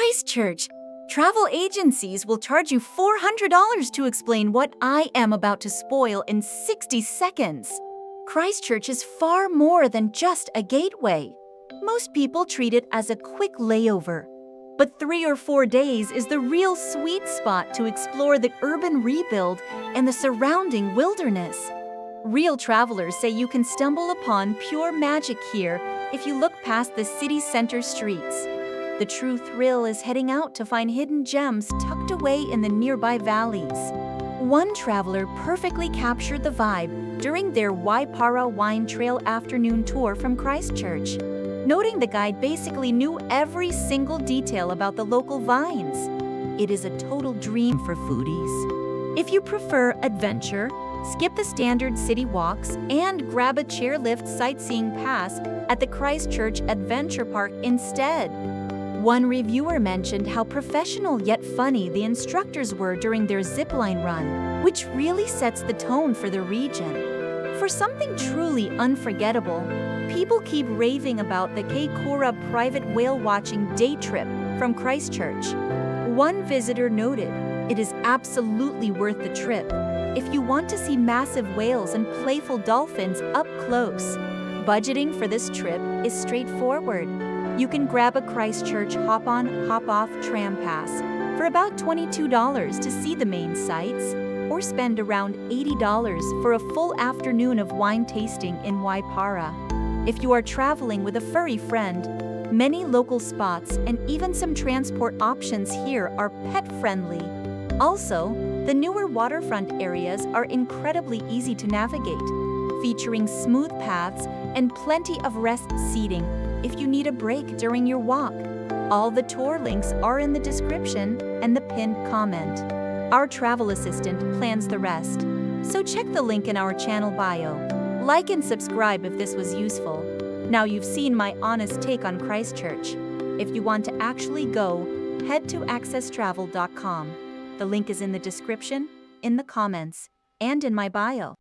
Christchurch. Travel agencies will charge you $400 to explain what I am about to spoil in 60 seconds. Christchurch is far more than just a gateway. Most people treat it as a quick layover. But 3 or 4 days is the real sweet spot to explore the urban rebuild and the surrounding wilderness. Real travelers say you can stumble upon pure magic here if you look past the city center streets. The true thrill is heading out to find hidden gems tucked away in the nearby valleys. One traveler perfectly captured the vibe during their Waipara wine trail afternoon tour from Christchurch, noting the guide basically knew every single detail about the local vines. It is a total dream for foodies. If you prefer adventure, skip the standard city walks and grab a chairlift sightseeing pass at the Christchurch Adventure Park instead. One reviewer mentioned how professional yet funny the instructors were during their zipline run, which really sets the tone for the region. For something truly unforgettable, people keep raving about the Akaroa private whale watching day trip from Christchurch. One visitor noted, "It is absolutely worth the trip if you want to see massive whales and playful dolphins up close." Budgeting for this trip is straightforward. You can grab a Christchurch hop-on, hop-off tram pass for about $22 to see the main sights, or spend around $80 for a full afternoon of wine tasting in Waipara. If you are traveling with a furry friend, many local spots and even some transport options here are pet-friendly. Also, the newer waterfront areas are incredibly easy to navigate, featuring smooth paths and plenty of rest seating if you need a break during your walk. All the tour links are in the description and the pinned comment. Our travel assistant plans the rest, so check the link in our channel bio. Like and subscribe if this was useful. Now you've seen my honest take on Christchurch. If you want to actually go, head to AccessTravel.com. The link is in the description, in the comments, and in my bio.